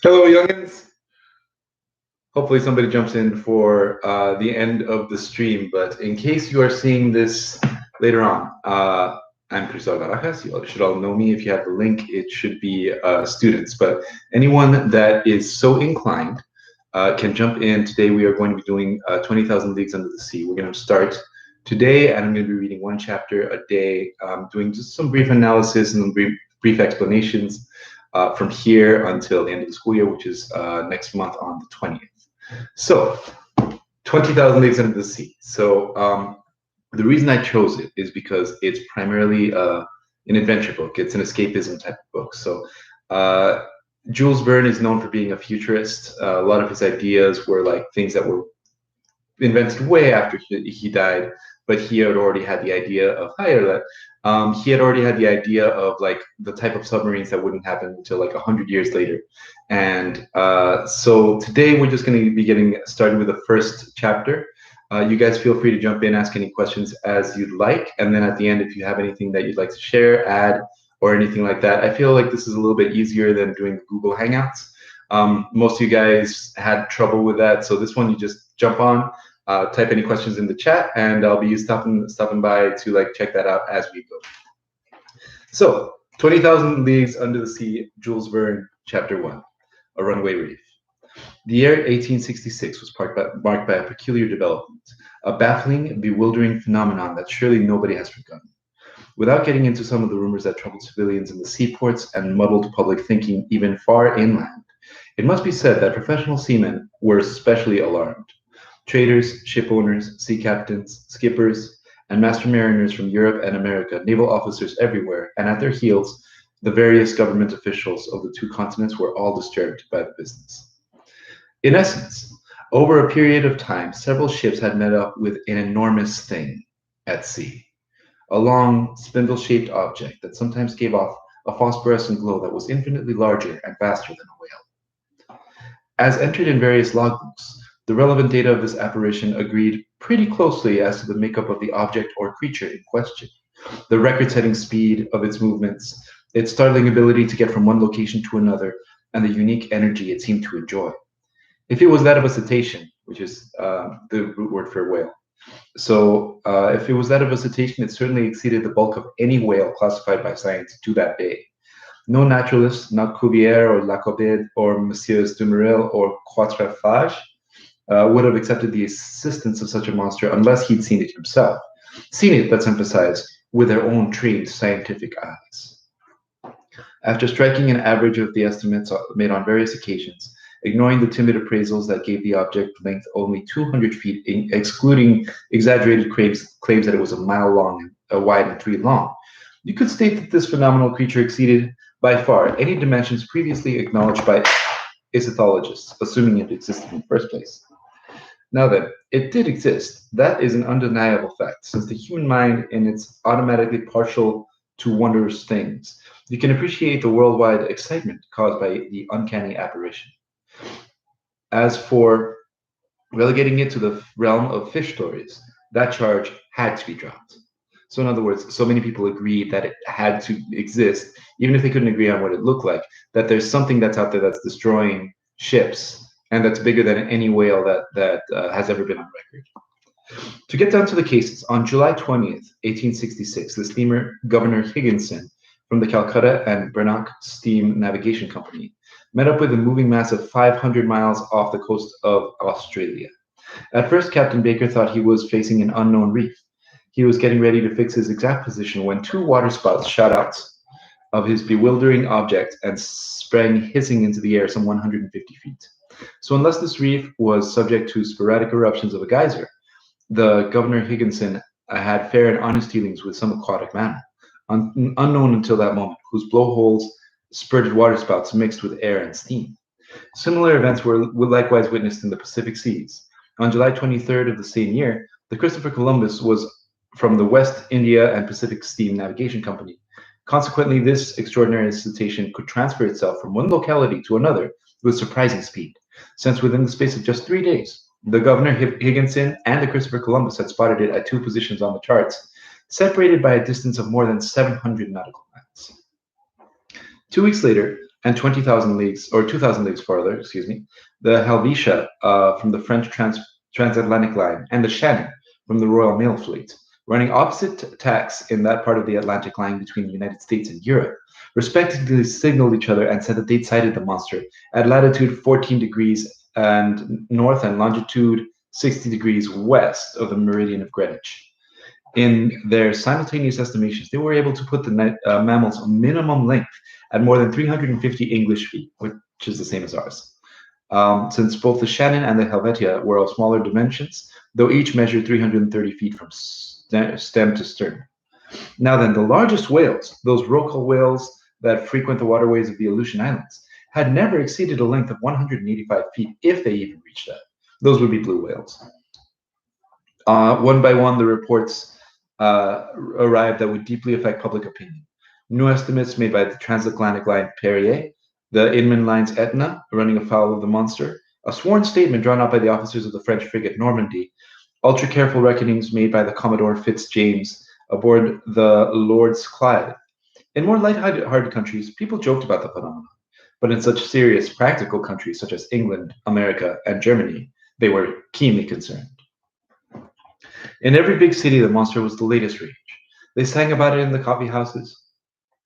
Hello, youngins. Hopefully somebody jumps in for the end of the stream, but in case you are seeing this later on, I'm Cristal Barajas. You should all know me. If you have the link, it should be students, but anyone that is so inclined can jump in. Today we are going to be doing 20,000 Leagues Under the Sea. We're going to start today, and I'm going to be reading one chapter a day, doing just some brief analysis and brief explanations from here until the end of the school year, which is next month on the 20th. So, 20,000 Leagues Under the Sea. So, the reason I chose it is because it's primarily an adventure book. It's an escapism type of book. So, Jules Verne is known for being a futurist. A lot of his ideas were like things that were invented way after he died, but he had already had the idea of he had already had the idea of like the type of submarines that wouldn't happen until like 100 years later. And so today we're just going to be getting started with the first chapter. You guys feel free to jump in, ask any questions as you'd like, and then at the end, if you have anything that you'd like to share, add, or anything like that. I feel like this is a little bit easier than doing Google Hangouts. Most of you guys had trouble with that, so this one you just jump on, type any questions in the chat, and I'll be stopping by to like check that out as we go. So, 20,000 Leagues Under the Sea, Jules Verne, Chapter 1, A Runaway Reef. The year 1866 was marked by a peculiar development, a baffling, bewildering phenomenon that surely nobody has forgotten. Without getting into some of the rumors that troubled civilians in the seaports and muddled public thinking even far inland, it must be said that professional seamen were especially alarmed. Traders, ship owners, sea captains, skippers, and master mariners from Europe and America, naval officers everywhere, and at their heels, the various government officials of the two continents were all disturbed by the business. In essence, over a period of time, several ships had met up with an enormous thing at sea, a long, spindle-shaped object that sometimes gave off a phosphorescent glow that was infinitely larger and faster than a whale. As entered in various logbooks, the relevant data of this apparition agreed pretty closely as to the makeup of the object or creature in question, the record-setting speed of its movements, its startling ability to get from one location to another, and the unique energy it seemed to enjoy. If it was that of a cetacean, which is the root word for whale, so if it was that of a cetacean, it certainly exceeded the bulk of any whale classified by science to that day. No naturalist, not Cuvier or Lacobede or Messieurs Dumeril or Quatrefages, would have accepted the assistance of such a monster unless he'd seen it himself. Seen it, let's emphasize, with their own trained scientific eyes. After striking an average of the estimates made on various occasions, ignoring the timid appraisals that gave the object length only 200 feet, excluding exaggerated claims that it was a mile long, wide, and 3 long, you could state that this phenomenal creature exceeded by far any dimensions previously acknowledged by isithologists, assuming it existed in the first place. Now then, it did exist. That is an undeniable fact, since the human mind is automatically partial to wondrous things. You can appreciate the worldwide excitement caused by the uncanny apparition. As for relegating it to the realm of fish stories, that charge had to be dropped. So in other words, so many people agreed that it had to exist, even if they couldn't agree on what it looked like, that there's something that's out there that's destroying ships, and that's bigger than any whale that has ever been on record. To get down to the cases, on July 20th, 1866, the steamer Governor Higginson from the Calcutta and Greenock Steam Navigation Company met up with a moving mass of 500 miles off the coast of Australia. At first, Captain Baker thought he was facing an unknown reef. He was getting ready to fix his exact position when 2 waterspouts shot out of his bewildering object and sprang hissing into the air some 150 feet. So unless this reef was subject to sporadic eruptions of a geyser, the Governor Higginson had fair and honest dealings with some aquatic mammal, unknown until that moment, whose blowholes spurted waterspouts mixed with air and steam. Similar events were likewise witnessed in the Pacific Seas. On July 23rd of the same year, the Christopher Columbus was from the West India and Pacific Steam Navigation Company. Consequently, this extraordinary cetacean could transfer itself from one locality to another with surprising speed, since within the space of just 3 days, the Governor Higginson and the Christopher Columbus had spotted it at 2 positions on the charts, separated by a distance of more than 700 nautical miles. 2 weeks later, and 20,000 leagues, or 2,000 leagues farther, excuse me, the Helvetia from the French transatlantic line, and the Shannon from the Royal Mail Fleet, running opposite tacks in that part of the Atlantic line between the United States and Europe, respectively signaled each other and said that they'd sighted the monster at latitude 14 degrees and north and longitude 60 degrees west of the meridian of Greenwich. In their simultaneous estimations, they were able to put the mammal's minimum length at more than 350 English feet, which is the same as ours. Since both the Shannon and the Helvetia were of smaller dimensions, though each measured 330 feet from stem to stern. Now then, the largest whales, those rorqual whales that frequent the waterways of the Aleutian Islands, had never exceeded a length of 185 feet, if they even reached that. Those would be blue whales. One by one, the reports arrived that would deeply affect public opinion. New estimates made by the transatlantic line Perrier, the inland line's Etna, running afoul of the monster, a sworn statement drawn up by the officers of the French frigate Normandy, ultra careful reckonings made by the Commodore Fitzjames aboard the Lord's Clyde. In more light-hearted countries, people joked about the phenomenon, but in such serious, practical countries such as England, America, and Germany, they were keenly concerned. In every big city, the monster was the latest rage. They sang about it in the coffee houses.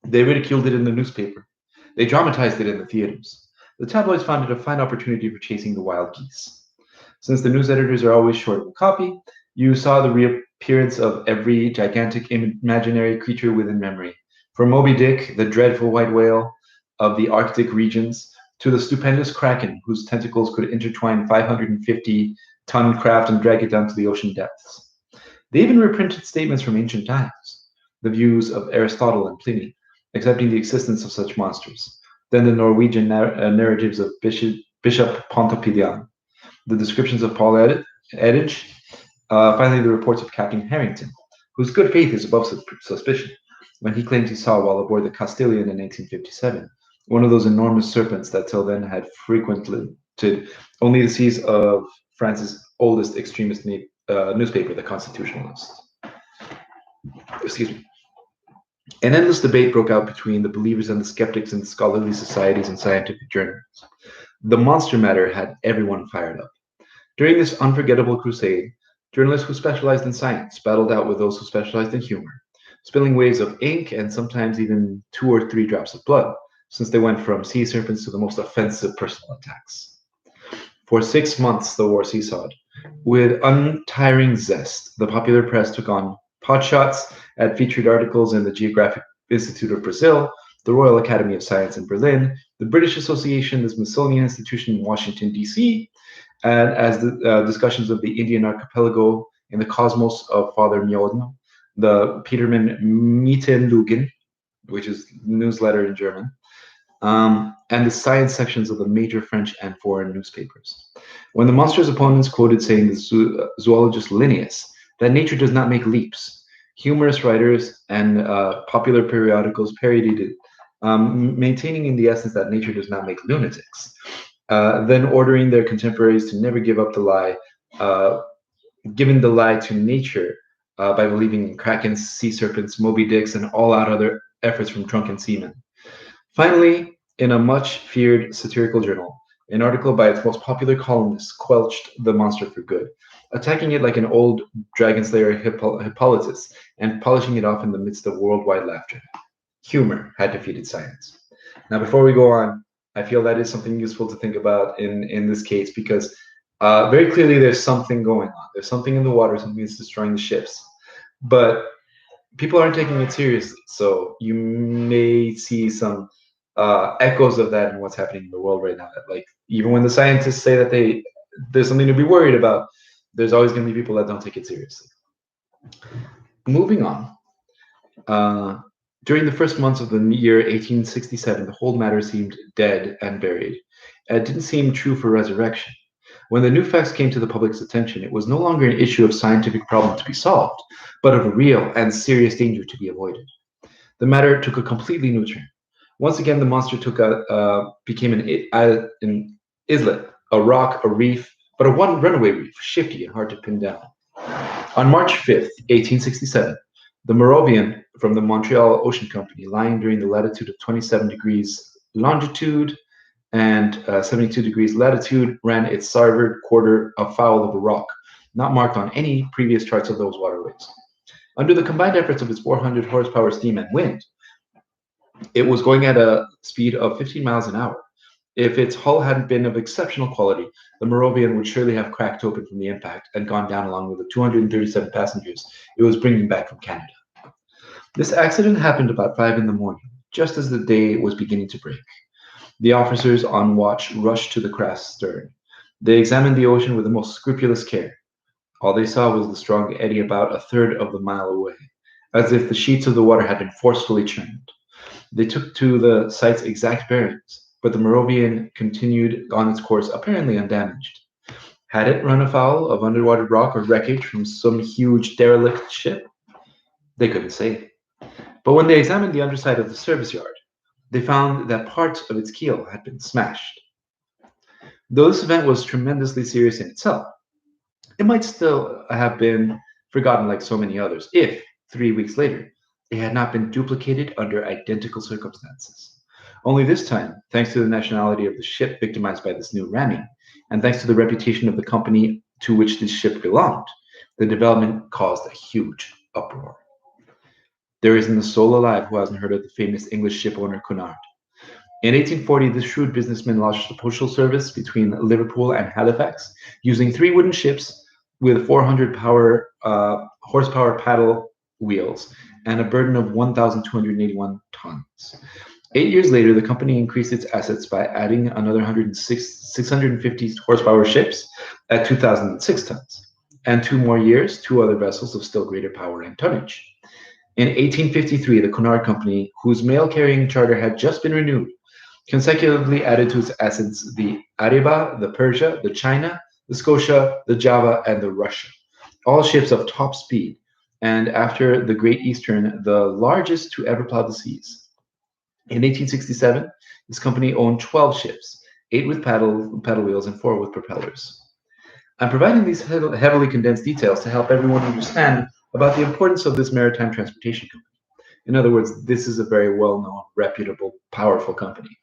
They ridiculed it in the newspaper. They dramatized it in the theaters. The tabloids found it a fine opportunity for chasing the wild geese. Since the news editors are always short of copy, you saw the reappearance of every gigantic imaginary creature within memory, from Moby Dick, the dreadful white whale of the Arctic regions, to the stupendous kraken whose tentacles could intertwine 550-ton craft and drag it down to the ocean depths. They even reprinted statements from ancient times, the views of Aristotle and Pliny, accepting the existence of such monsters, then the Norwegian narratives of Bishop Pontoppidan, the descriptions of Paul Eddage, finally the reports of Captain Harrington, whose good faith is above suspicion, when he claimed he saw while aboard the Castilian in 1857 one of those enormous serpents that till then had frequented only the seas of France's oldest extremist newspaper, the Constitutionalist. Excuse me. An endless debate broke out between the believers and the skeptics in the scholarly societies and scientific journals. The monster matter had everyone fired up. During this unforgettable crusade, journalists who specialized in science battled out with those who specialized in humor, spilling waves of ink and sometimes even 2 or 3 drops of blood, since they went from sea serpents to the most offensive personal attacks. For 6 months, the war seesawed. With untiring zest, the popular press took on potshots at featured articles in the Geographic Institute of Brazil, the Royal Academy of Science in Berlin, the British Association, the Smithsonian Institution in Washington, D.C., and as the discussions of the Indian archipelago in the Cosmos of Father Mjolnir, the Petermann Mietenlügen, which is newsletter in German, and the science sections of the major French and foreign newspapers. When the monster's opponents quoted saying the zoologist Linnaeus that nature does not make leaps, humorous writers and popular periodicals parodied it, maintaining in the essence that nature does not make lunatics, then ordering their contemporaries to never give up the lie, giving the lie to nature by believing in krakens, sea serpents, Moby Dicks, and all out other efforts from drunken seamen. Finally, in a much feared satirical journal, an article by its most popular columnist squelched the monster for good, attacking it like an old dragon slayer Hippolytus and polishing it off in the midst of worldwide laughter. Humor had defeated science. Now, before we go on, I feel that is something useful to think about in this case, because very clearly there's something going on. There's something in the water, something that's destroying the ships. But people aren't taking it seriously. So you may see some echoes of that in what's happening in the world right now. Like, even when the scientists say that there's something to be worried about, there's always going to be people that don't take it seriously. Moving on. During the first months of the year 1867, the whole matter seemed dead and buried. It didn't seem true for resurrection. When the new facts came to the public's attention, it was no longer an issue of scientific problem to be solved, but of a real and serious danger to be avoided. The matter took a completely new turn. Once again, the monster became an islet, a rock, a reef, but a runaway reef, shifty and hard to pin down. On March 5th, 1867, the Moravian from the Montreal Ocean Company, lying during the latitude of 27 degrees longitude and 72 degrees latitude, ran its starboard quarter afoul of a rock, not marked on any previous charts of those waterways. Under the combined efforts of its 400 horsepower steam and wind, it was going at a speed of 15 miles an hour. If its hull hadn't been of exceptional quality, the Moravian would surely have cracked open from the impact and gone down along with the 237 passengers it was bringing back from Canada. This accident happened about 5 in the morning, just as the day was beginning to break. The officers on watch rushed to the craft's stern. They examined the ocean with the most scrupulous care. All they saw was the strong eddy about a third of a mile away, as if the sheets of the water had been forcefully churned. They took to the site's exact bearings, but the Moravian continued on its course apparently undamaged. Had it run afoul of underwater rock or wreckage from some huge derelict ship? They couldn't say. But when they examined the underside of the service yard, they found that part of its keel had been smashed. Though this event was tremendously serious in itself, it might still have been forgotten like so many others if, 3 weeks later, it had not been duplicated under identical circumstances. Only this time, thanks to the nationality of the ship victimized by this new ramming, and thanks to the reputation of the company to which this ship belonged, the development caused a huge uproar. There isn't a soul alive who hasn't heard of the famous English ship owner Cunard. In 1840, this shrewd businessman launched a postal service between Liverpool and Halifax, using 3 wooden ships with 400 horsepower paddle wheels and a burden of 1,281 tons. 8 years later, the company increased its assets by adding another 650 horsepower ships at 2,006 tons, and 2 more years, 2 other vessels of still greater power and tonnage. In 1853, the Cunard Company, whose mail-carrying charter had just been renewed, consecutively added to its assets the Ariba, the Persia, the China, the Scotia, the Java, and the Russia, all ships of top speed, and after the Great Eastern, the largest to ever plow the seas. In 1867, this company owned 12 ships, 8 with paddle wheels and 4 with propellers. I'm providing these heavily condensed details to help everyone understand about the importance of this maritime transportation company. In other words, this is a very well-known, reputable, powerful company.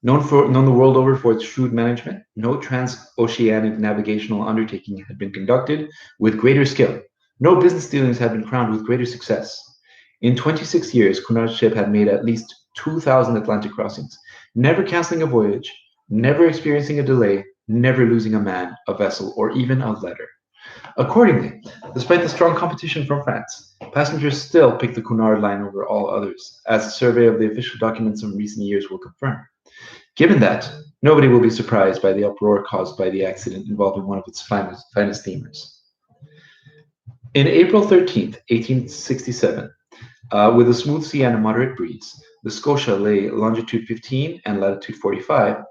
Known the world over for its shrewd management, no transoceanic navigational undertaking had been conducted with greater skill. No business dealings had been crowned with greater success. In 26 years, Cunard's ship had made at least 2,000 Atlantic crossings, never canceling a voyage, never experiencing a delay, never losing a man, a vessel, or even a letter. Accordingly, despite the strong competition from France, passengers still picked the Cunard line over all others, as a survey of the official documents from recent years will confirm. Given that, nobody will be surprised by the uproar caused by the accident involving one of its finest steamers. In April 13th, 1867, with a smooth sea and a moderate breeze, the Scotia lay longitude 15 and latitude 45,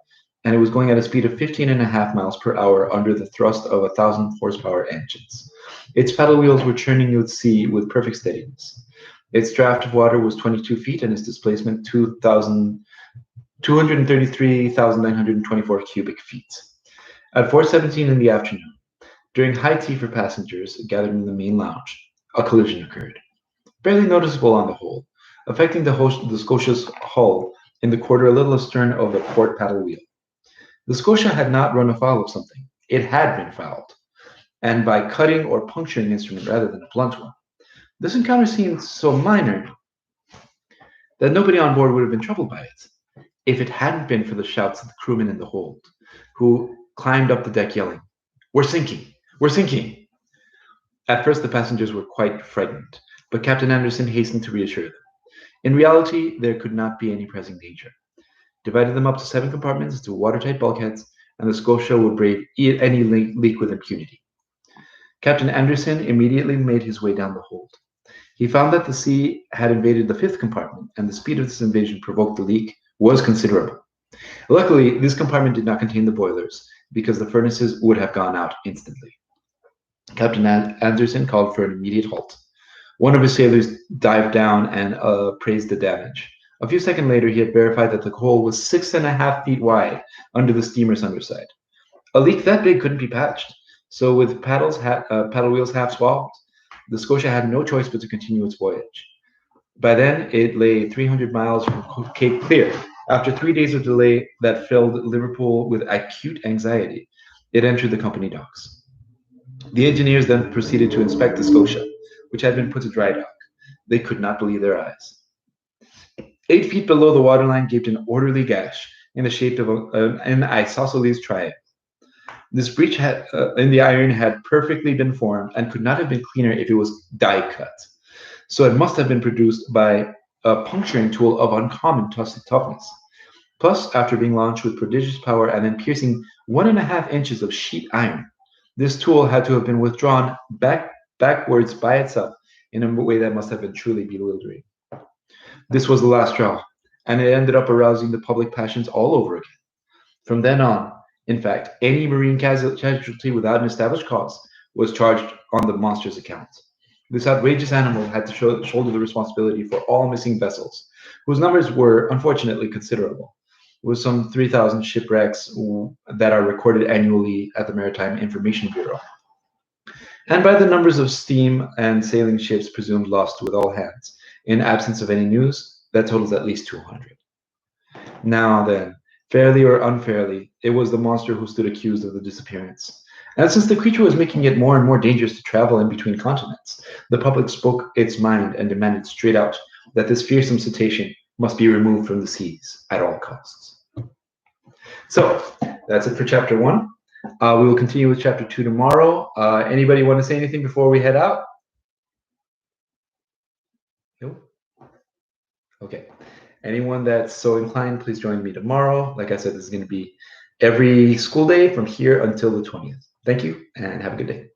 and it was going at a speed of 15.5 miles per hour under the thrust of 1,000 horsepower engines. Its paddle wheels were churning the sea with perfect steadiness. Its draft of water was 22 feet and its displacement 233,924 cubic feet. At 4:17 in the afternoon, during high tea for passengers gathered in the main lounge, a collision occurred. Barely noticeable on the whole, affecting the Scotia's hull in the quarter a little astern of the port paddle wheel. The Scotia had not run afoul of something. It had been fouled, and by cutting or puncturing an instrument rather than a blunt one. This encounter seemed so minor that nobody on board would have been troubled by it, if it hadn't been for the shouts of the crewmen in the hold, who climbed up the deck yelling, "We're sinking! We're sinking!" At first, the passengers were quite frightened, but Captain Anderson hastened to reassure them. In reality, there could not be any pressing danger. Divided them up to 7 compartments into watertight bulkheads, and the Scotia would brave any leak with impunity. Captain Anderson immediately made his way down the hold. He found that the sea had invaded the 5th compartment, and the speed of this invasion provoked the leak was considerable. Luckily, this compartment did not contain the boilers, because the furnaces would have gone out instantly. Captain Anderson called for an immediate halt. One of his sailors dived down and appraised the damage. A few seconds later, he had verified that the hole was 6.5 feet wide under the steamer's underside. A leak that big couldn't be patched, so with paddle wheels half swamped, the Scotia had no choice but to continue its voyage. By then, it lay 300 miles from Cape Clear. After 3 days of delay that filled Liverpool with acute anxiety, it entered the company docks. The engineers then proceeded to inspect the Scotia, which had been put to dry dock. They could not believe their eyes. 8 feet below the waterline gaped an orderly gash in the shape of an isosceles triangle. This breach in the iron had perfectly been formed and could not have been cleaner if it was die cut. So it must have been produced by a puncturing tool of uncommon toughness. Plus, after being launched with prodigious power and then piercing 1.5 inches of sheet iron, this tool had to have been withdrawn backwards by itself in a way that must have been truly bewildering. This was the last straw, and it ended up arousing the public passions all over again. From then on, in fact, any marine casualty without an established cause was charged on the monster's account. This outrageous animal had to shoulder the responsibility for all missing vessels, whose numbers were unfortunately considerable, with some 3,000 shipwrecks that are recorded annually at the Maritime Information Bureau, and by the numbers of steam and sailing ships presumed lost with all hands. In absence of any news, that totals at least 200. Now then, fairly or unfairly, it was the monster who stood accused of the disappearance. And since the creature was making it more and more dangerous to travel in between continents, the public spoke its mind and demanded straight out that this fearsome cetacean must be removed from the seas at all costs. So, that's it for chapter 1. We will continue with chapter 2 tomorrow. Anybody want to say anything before we head out? Nope. Okay. Anyone that's so inclined, please join me tomorrow. Like I said, this is going to be every school day from here until the 20th. Thank you, and have a good day.